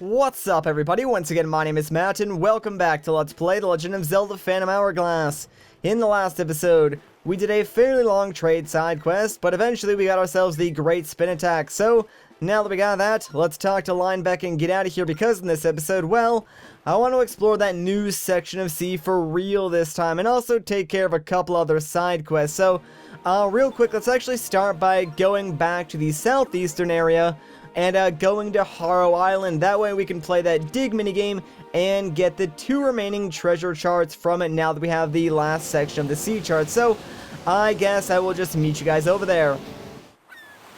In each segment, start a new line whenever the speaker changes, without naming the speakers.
What's up, everybody? Once again, my name is Matt, and welcome back to Let's Play The Legend of Zelda Phantom Hourglass. In the last episode, we did a fairly long trade side quest, but eventually we got ourselves the Great Spin Attack. So, now that we got that, let's talk to Linebeck and get out of here, because in this episode, well, I want to explore that new section of sea for real this time, and also take care of a couple other side quests. So, real quick, let's actually start by going back to the southeastern area, and going to Harrow Island. That way we can play that dig minigame and get the 2 remaining treasure charts from it now that we have the last section of the sea chart. So, I guess I will just meet you guys over there.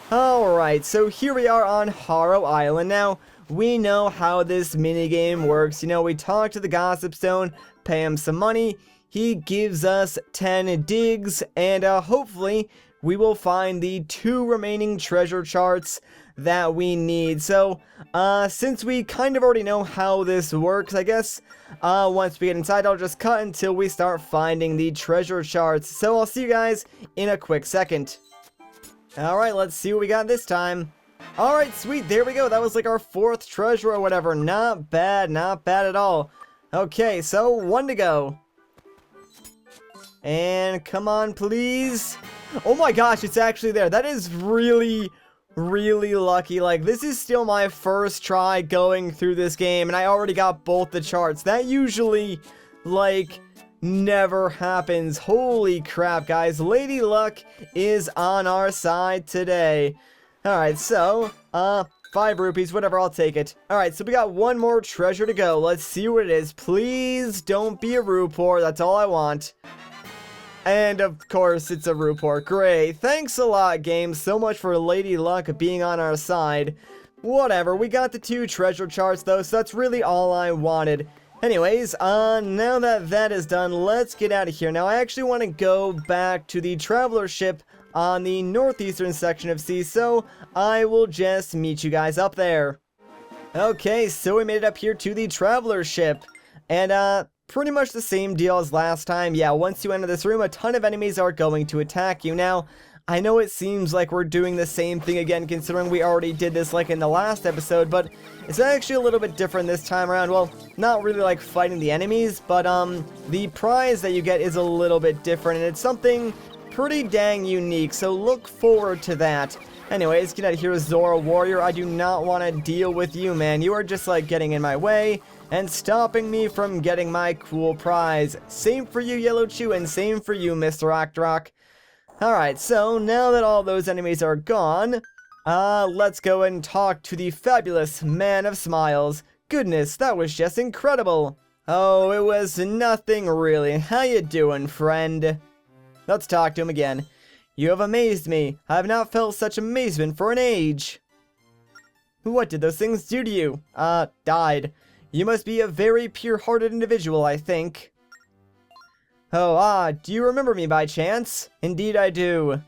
Alright, so here we are on Harrow Island. Now, we know how this minigame works. You know, we talk to the Gossip Stone, pay him some money, he gives us 10 digs, and hopefully we will find the 2 remaining treasure charts that we need. So, since we kind of already know how this works, I guess, once we get inside, I'll just cut until we start finding the treasure charts. So, I'll see you guys in a quick second. Alright, let's see what we got this time. Alright, sweet, there we go. That was like our 4th treasure or whatever. Not bad at all. Okay, so 1 to go. And come on, please. Oh my gosh, it's actually there. That is really lucky. Like, this is still my first try going through this game, and I already got both the charts. That usually, like, never happens. Holy crap, guys. Lady Luck is on our side today. Alright, so, 5 rupees, whatever, I'll take it. Alright, so we got 1 more treasure to go. Let's see what it is. Please don't be a Rupee, that's all I want. And of course, it's a Rupee. Great. Thanks a lot, game. So much for Lady Luck being on our side. Whatever. We got the 2 treasure charts, though, so that's really all I wanted. Anyways, now that that is done, let's get out of here. Now, I actually want to go back to the traveler ship on the northeastern section of sea, so I will just meet you guys up there. Okay, so we made it up here to the traveler ship. And, pretty much the same deal as last time. Yeah, once you enter this room, a ton of enemies are going to attack you. Now, I know it seems like we're doing the same thing again, considering we already did this like in the last episode, but it's actually a little bit different this time around. Well, not really like fighting the enemies, but the prize that you get is a little bit different, and it's something pretty dang unique, so look forward to that. Anyways, get out of here, Zora Warrior. I do not want to deal with you, man. You are just like getting in my way and stopping me from getting my cool prize. Same for you, Yellow Chew, and same for you, Mr. Octrock. Alright, so now that all those enemies are gone, let's go and talk to the fabulous Man of Smiles. Goodness, that was just incredible. Oh, it was nothing really. How you doing, friend? Let's talk to him again. You have amazed me. I have not felt such amazement for an age. What did those things do to you? Died. You must be a very pure-hearted individual, I think. Oh, do you remember me by chance? Indeed I do.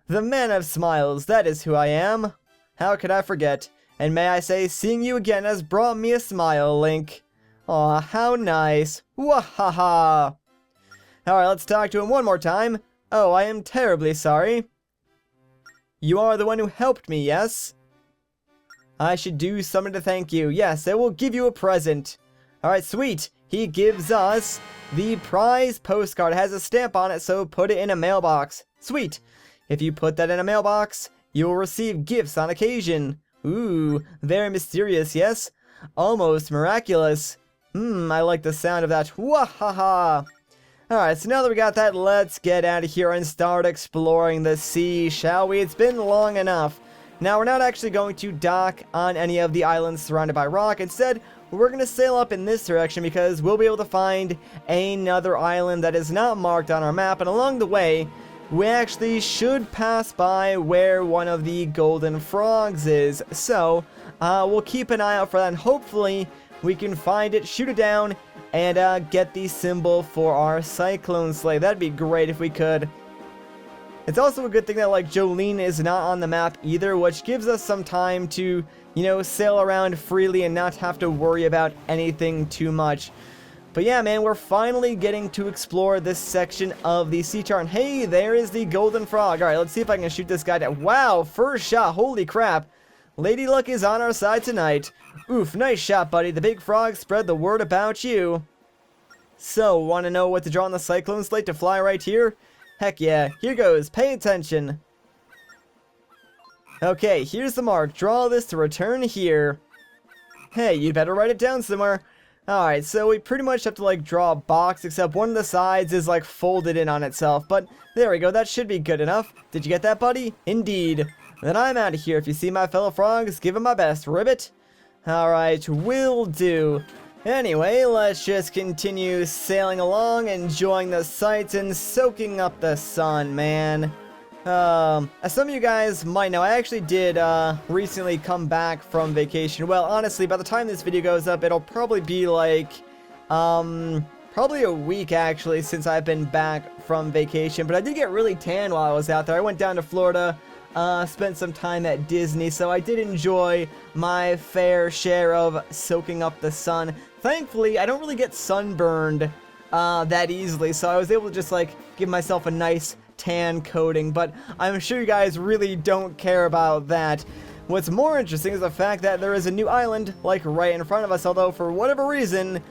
The Man of Smiles, that is who I am. How could I forget? And may I say, seeing you again has brought me a smile, Link. Aw, how nice. Wahaha. Alright, let's talk to him one more time. Oh, I am terribly sorry. You are the one who helped me, yes? I should do something to thank you. Yes, I will give you a present. Alright, sweet. He gives us the prize postcard. It has a stamp on it, so put it in a mailbox. Sweet. If you put that in a mailbox, you will receive gifts on occasion. Ooh, very mysterious, yes? Almost miraculous. I like the sound of that. Wahaha. Alright, so now that we got that, let's get out of here and start exploring the sea, shall we? It's been long enough. Now, we're not actually going to dock on any of the islands surrounded by rock. Instead, we're going to sail up in this direction because we'll be able to find another island that is not marked on our map. And along the way, we actually should pass by where one of the golden frogs is. So, we'll keep an eye out for that, and hopefully we can find it, shoot it down, and get the symbol for our Cyclone Sleigh. That'd be great if we could. It's also a good thing that, like, Jolene is not on the map either, which gives us some time to, you know, sail around freely and not have to worry about anything too much. But yeah, man, we're finally getting to explore this section of the sea chart. And hey, there is the golden frog. Alright, let's see if I can shoot this guy down. Wow, first shot, holy crap. Lady Luck is on our side tonight. Oof, nice shot, buddy. The big frog spread the word about you. So, want to know what to draw on the Cyclone Slate to fly right here? Heck yeah, here goes. Pay attention. Okay, here's the mark. Draw this to return here. Hey, you better write it down somewhere. Alright, so we pretty much have to, like, draw a box, except one of the sides is, like, folded in on itself. But, there we go, that should be good enough. Did you get that, buddy? Indeed. Then I'm out of here. If you see my fellow frogs, give them my best. Ribbit? Alright, will do. Anyway, let's just continue sailing along, enjoying the sights, and soaking up the sun, man. As some of you guys might know, I actually did, recently come back from vacation. Well, honestly, by the time this video goes up, it'll probably be like, probably a week, actually, since I've been back from vacation. But I did get really tan while I was out there. I went down to Florida, spent some time at Disney, so I did enjoy my fair share of soaking up the sun. Thankfully, I don't really get sunburned, that easily, so I was able to just, like, give myself a nice tan coating, but I'm sure you guys really don't care about that. What's more interesting is the fact that there is a new island, like, right in front of us, although for whatever reason,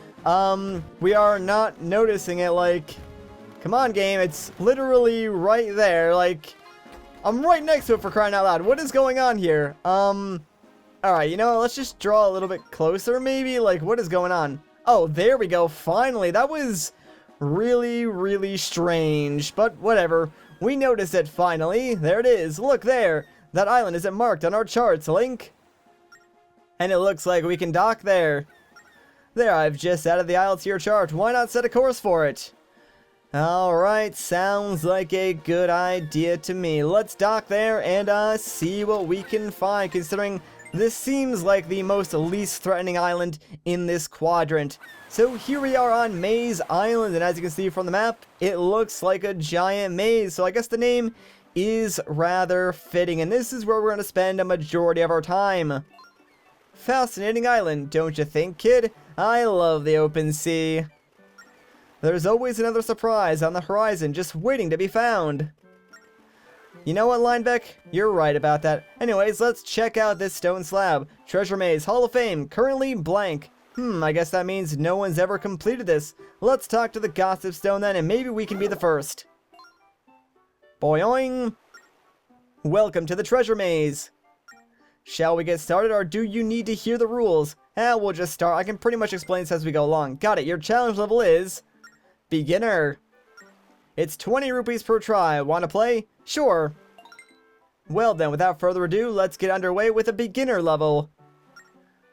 we are not noticing it. Like, come on, game, it's literally right there. Like, I'm right next to it, for crying out loud. What is going on here? Alright, you know, let's just draw a little bit closer, maybe? Like, what is going on? Oh, there we go, finally. That was really, really strange, but whatever. We noticed it finally. There it is. Look there. That island isn't marked on our charts, Link. And it looks like we can dock there. There, I've just added the isle to your chart. Why not set a course for it? Alright, sounds like a good idea to me. Let's dock there and see what we can find, considering this seems like the most least threatening island in this quadrant. So here we are on Maze Island, and as you can see from the map, it looks like a giant maze, so I guess the name is rather fitting, and this is where we're going to spend a majority of our time. Fascinating island, don't you think, kid? I love the open sea. There's always another surprise on the horizon just waiting to be found. You know what, Linebeck? You're right about that. Anyways, let's check out this stone slab. Treasure Maze, Hall of Fame, currently blank. I guess that means no one's ever completed this. Let's talk to the Gossip Stone then, and maybe we can be the first. Boing! Welcome to the Treasure Maze. Shall we get started, or do you need to hear the rules? We'll just start. I can pretty much explain this as we go along. Got it. Your challenge level is beginner. It's 20 rupees per try. Want to play? Sure. Well then, without further ado, let's get underway with a beginner level.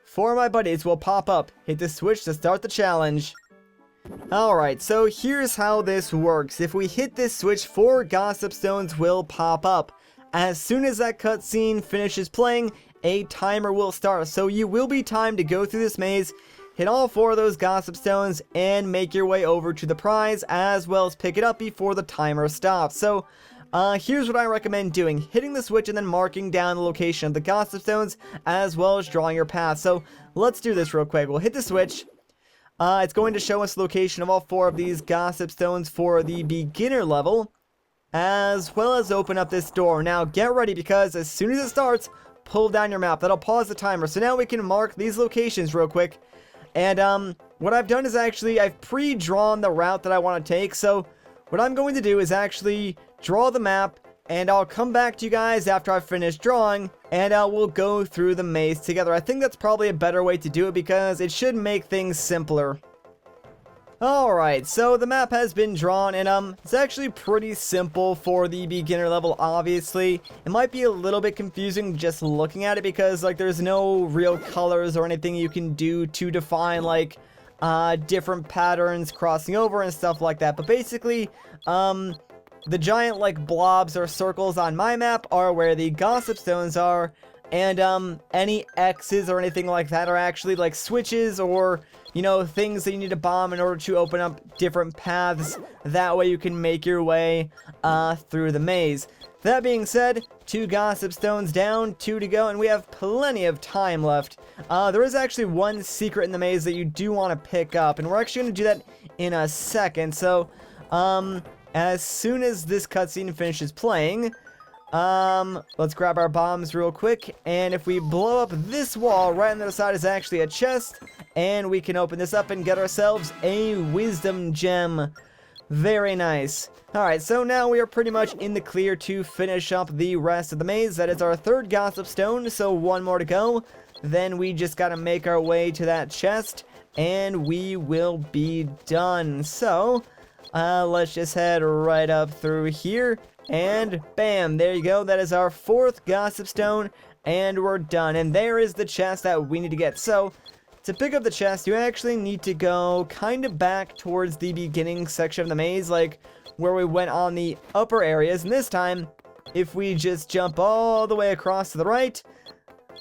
4 of my buddies will pop up. Hit the switch to start the challenge. Alright, so here's how this works. If we hit this switch, 4 Gossip Stones will pop up. As soon as that cutscene finishes playing, a timer will start. So you will be timed to go through this maze, hit all 4 of those Gossip Stones, and make your way over to the prize, as well as pick it up before the timer stops. So, here's what I recommend doing. Hitting the switch and then marking down the location of the Gossip Stones, as well as drawing your path. So, let's do this real quick. We'll hit the switch. It's going to show us the location of all 4 of these Gossip Stones for the beginner level, as well as open up this door. Now, get ready, because as soon as it starts, pull down your map. That'll pause the timer. So now we can mark these locations real quick. And, what I've done is actually, I've pre-drawn the route that I want to take. So, what I'm going to do is actually draw the map, and I'll come back to you guys after I've finished drawing, and we'll go through the maze together. I think that's probably a better way to do it, because it should make things simpler. Alright, so the map has been drawn, and it's actually pretty simple for the beginner level, obviously. It might be a little bit confusing just looking at it, because, like, there's no real colors or anything you can do to define, like, different patterns crossing over and stuff like that. But basically, the giant, like, blobs or circles on my map are where the Gossip Stones are, and, any X's or anything like that are actually, like, switches or, you know, things that you need to bomb in order to open up different paths. That way you can make your way, through the maze. That being said, 2 Gossip Stones down, 2 to go, and we have plenty of time left. There is actually one secret in the maze that you do want to pick up, and we're actually going to do that in a second. So, as soon as this cutscene finishes playing, Let's grab our bombs real quick, and if we blow up this wall, right on the other side is actually a chest, and we can open this up and get ourselves a wisdom gem. Very nice. Alright, so now we are pretty much in the clear to finish up the rest of the maze. That is our third gossip stone, so one more to go. Then we just gotta make our way to that chest, and we will be done. So, let's just head right up through here. And bam, there you go. That is our fourth gossip stone, and we're done. And there is the chest that we need to get. So, to pick up the chest, you actually need to go kind of back towards the beginning section of the maze, like where we went on the upper areas. And this time, if we just jump all the way across to the right,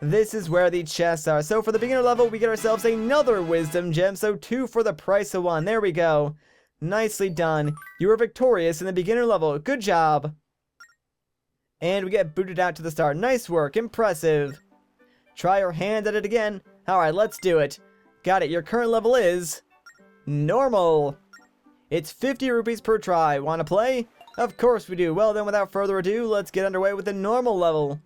this is where the chests are. So for the beginner level, we get ourselves another wisdom gem. So 2 for the price of 1. There we go. Nicely done. You were victorious in the beginner level. Good job. And we get booted out to the start. Nice work. Impressive. Try your hand at it again. Alright, let's do it. Got it. Your current level is normal. It's 50 rupees per try. Wanna play? Of course we do. Well then, without further ado, let's get underway with the normal level.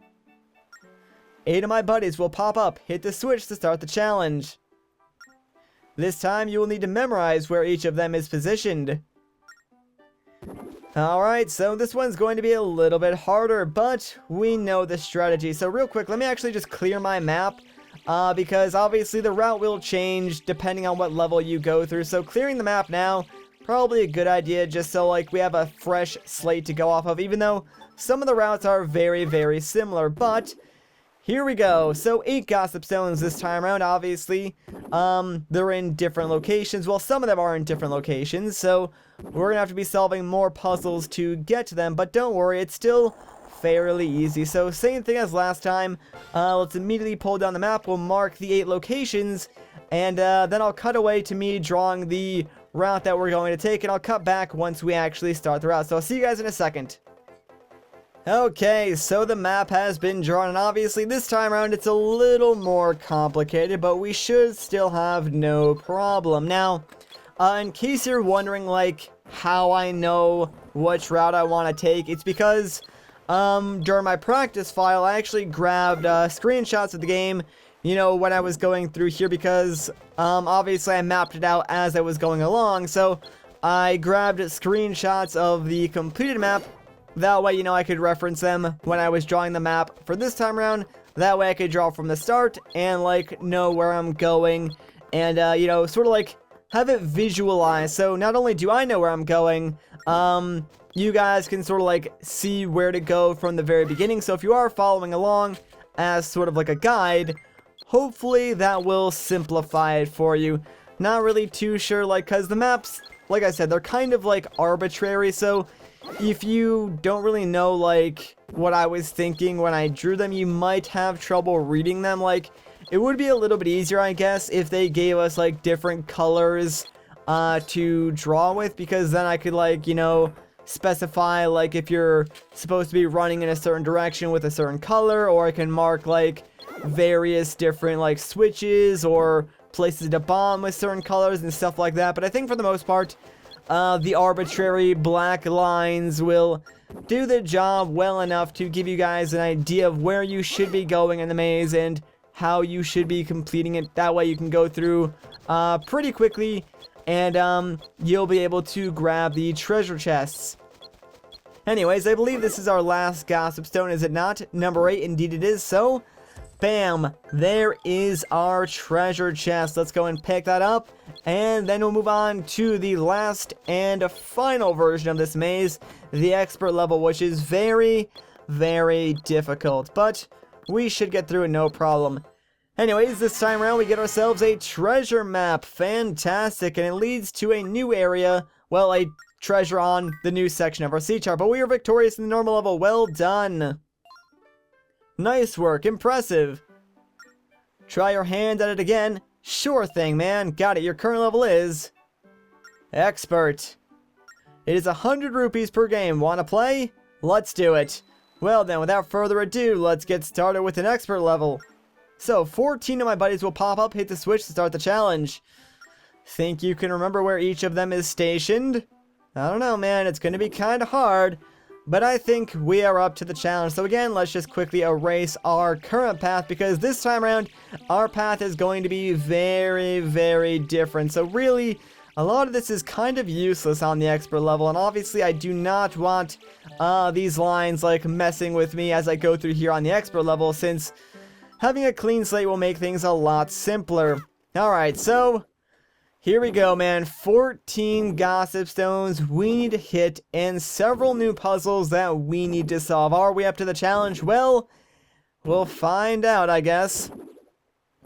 8 of my buddies will pop up. Hit the switch to start the challenge. This time, you will need to memorize where each of them is positioned. Alright, so this one's going to be a little bit harder, but we know the strategy. So real quick, let me actually just clear my map, because obviously the route will change depending on what level you go through. So clearing the map now, probably a good idea, just so like we have a fresh slate to go off of, even though some of the routes are very, very similar. But here we go. So 8 gossip stones this time around. Obviously, they're in different locations. Well, some of them are in different locations, so we're gonna have to be solving more puzzles to get to them, but don't worry, it's still fairly easy. So same thing as last time. Let's immediately pull down the map. We'll mark the 8 locations, and then I'll cut away to me drawing the route that we're going to take, and I'll cut back once we actually start the route. So I'll see you guys in a second. Okay, so the map has been drawn, and obviously this time around it's a little more complicated, but we should still have no problem. Now, in case you're wondering, like, how I know which route I want to take, it's because, during my practice file, I actually grabbed, screenshots of the game, you know, when I was going through here, because, obviously I mapped it out as I was going along, so I grabbed screenshots of the completed map. That way, you know, I could reference them when I was drawing the map for this time around. That way I could draw from the start and, like, know where I'm going and, you know, sort of, like, have it visualized. So not only do I know where I'm going, you guys can sort of, like, see where to go from the very beginning. So if you are following along as sort of like a guide, hopefully that will simplify it for you. Not really too sure, like, because the maps, like I said, they're kind of, like, arbitrary, so if you don't really know, like, what I was thinking when I drew them, you might have trouble reading them. Like, it would be a little bit easier, I guess, if they gave us, like, different colors to draw with, because then I could, like, you know, specify, like, if you're supposed to be running in a certain direction with a certain color, or I can mark, like, various different, like, switches or places to bomb with certain colors and stuff like that. But I think for the most part, the arbitrary black lines will do the job well enough to give you guys an idea of where you should be going in the maze and how you should be completing it. That way you can go through pretty quickly, and you'll be able to grab the treasure chests. Anyways, I believe this is our last gossip stone, is it not? Number 8, indeed it is. So, bam, there is our treasure chest. Let's go and pick that up, and then we'll move on to the last and final version of this maze, the expert level, which is very, very difficult, but we should get through it no problem. Anyways, this time around we get ourselves a treasure map. Fantastic, and it leads to a new area, well, a treasure on the new section of our sea chart, but we are victorious in the normal level. Well done. Nice work, impressive. Try your hand at it again. Sure thing, man. Got it. Your current level is expert. It is 100 rupees per game. Wanna play? Let's do it. Well then, without further ado, let's get started with an expert level. So, 14 of my buddies will pop up, hit the switch to start the challenge. Think you can remember where each of them is stationed? I don't know, man. It's gonna be kinda hard. But I think we are up to the challenge. So again, let's just quickly erase our current path, because this time around, our path is going to be very, very different. So really, a lot of this is kind of useless on the expert level. And obviously, I do not want these lines like messing with me as I go through here on the expert level, since having a clean slate will make things a lot simpler. Alright, so here we go, man. 14 gossip stones we need to hit, and several new puzzles that we need to solve. Are we up to the challenge? Well, we'll find out, I guess.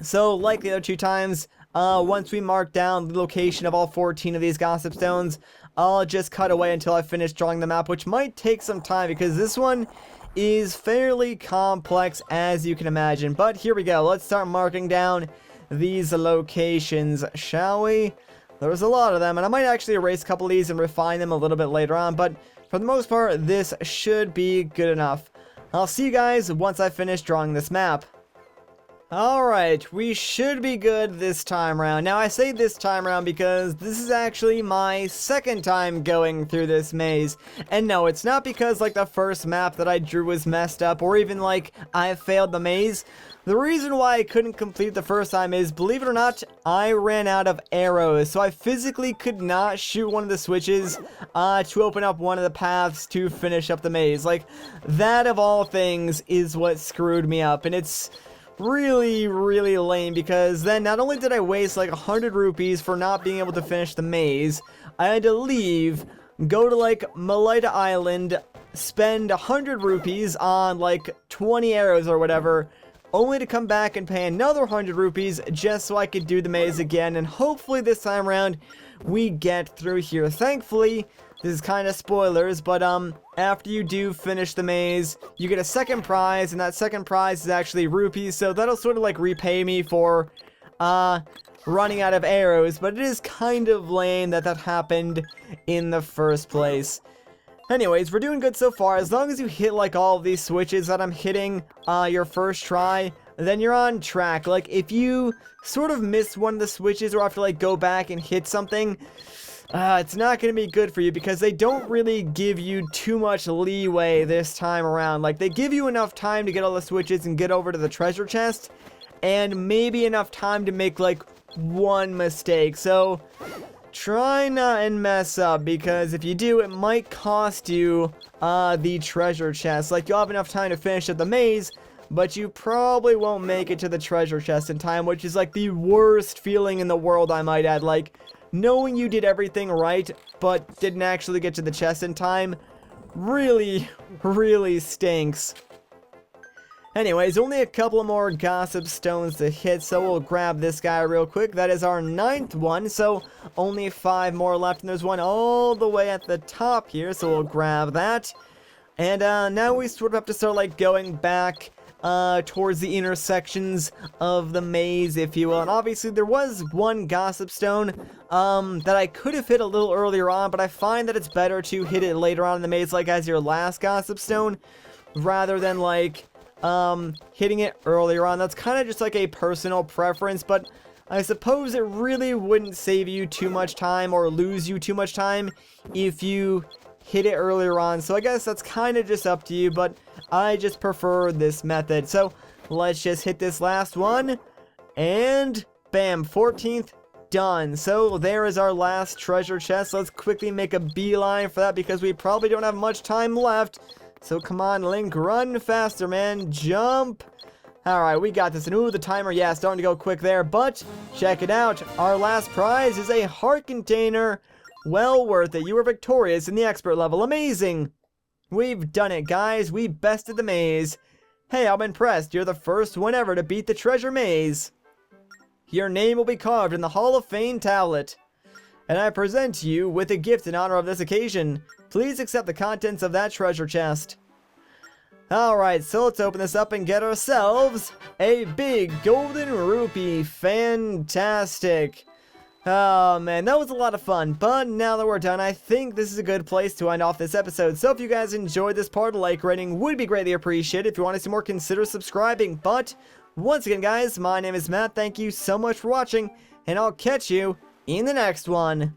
So, like the other 2 times, once we mark down the location of all 14 of these gossip stones, I'll just cut away until I finish drawing the map, which might take some time because this one is fairly complex, as you can imagine. But here we go. Let's start marking down these locations, shall we? There's a lot of them, and I might actually erase a couple of these and refine them a little bit later on, but for the most part, this should be good enough. I'll see you guys once I finish drawing this map. Alright, we should be good this time around. Now, I say this time around because this is actually my second time going through this maze. And no, it's not because, like, the first map that I drew was messed up, or even, like, I failed the maze. The reason why I couldn't complete the first time is, believe it or not, I ran out of arrows. So I physically could not shoot one of the switches to open up one of the paths to finish up the maze. Like, that of all things is what screwed me up. And it's really, really lame, because then not only did I waste like 100 rupees for not being able to finish the maze, I had to leave, go to like Malita Island, spend 100 rupees on like 20 arrows or whatever, only to come back and pay another 100 rupees just so I could do the maze again. And hopefully this time around we get through here. Thankfully, this is kind of spoilers, but after you do finish the maze, you get a second prize, and that second prize is actually rupees, so that'll sort of like repay me for running out of arrows. But it is kind of lame that that happened in the first place. Anyways, we're doing good so far. As long as you hit like all of these switches that I'm hitting your first try, then you're on track. Like, if you sort of miss one of the switches or have to like go back and hit something, it's not going to be good for you, because they don't really give you too much leeway this time around. Like, they give you enough time to get all the switches and get over to the treasure chest, and maybe enough time to make like one mistake. So try not and mess up, because if you do, it might cost you the treasure chest. Like, you'll have enough time to finish up the maze, but you probably won't make it to the treasure chest in time, which is like the worst feeling in the world, I might add. Like, knowing you did everything right, but didn't actually get to the chest in time, really, really stinks. Anyways, only a couple more gossip stones to hit, so we'll grab this guy real quick. That is our 9th one, so only 5 more left, and there's one all the way at the top here, so we'll grab that. And now we sort of have to start, like, going back towards the intersections of the maze, if you will. And obviously there was one gossip stone that I could have hit a little earlier on, but I find that it's better to hit it later on in the maze, like as your last gossip stone, rather than like hitting it earlier on. That's kind of just like a personal preference, but I suppose it really wouldn't save you too much time or lose you too much time if you hit it earlier on. So I guess that's kind of just up to you, but I just prefer this method. So let's just hit this last one, and bam, 14th, done. So there is our last treasure chest. Let's quickly make a beeline for that, because we probably don't have much time left. So come on, Link, run faster, man, jump. Alright, we got this. And ooh, the timer, yeah, starting to go quick there, but check it out. Our last prize is a heart container. Well worth it. You were victorious in the expert level. Amazing. We've done it, guys. We bested the maze. Hey, I'm impressed. You're the first one ever to beat the treasure maze. Your name will be carved in the Hall of Fame tablet. And I present you with a gift in honor of this occasion. Please accept the contents of that treasure chest. Alright, so let's open this up and get ourselves a big golden rupee. Fantastic. Oh man, that was a lot of fun, but now that we're done, I think this is a good place to end off this episode. So if you guys enjoyed this part, a like rating would be greatly appreciated. If you want to see more, consider subscribing. But once again, guys, my name is Matt. Thank you so much for watching, and I'll catch you in the next one.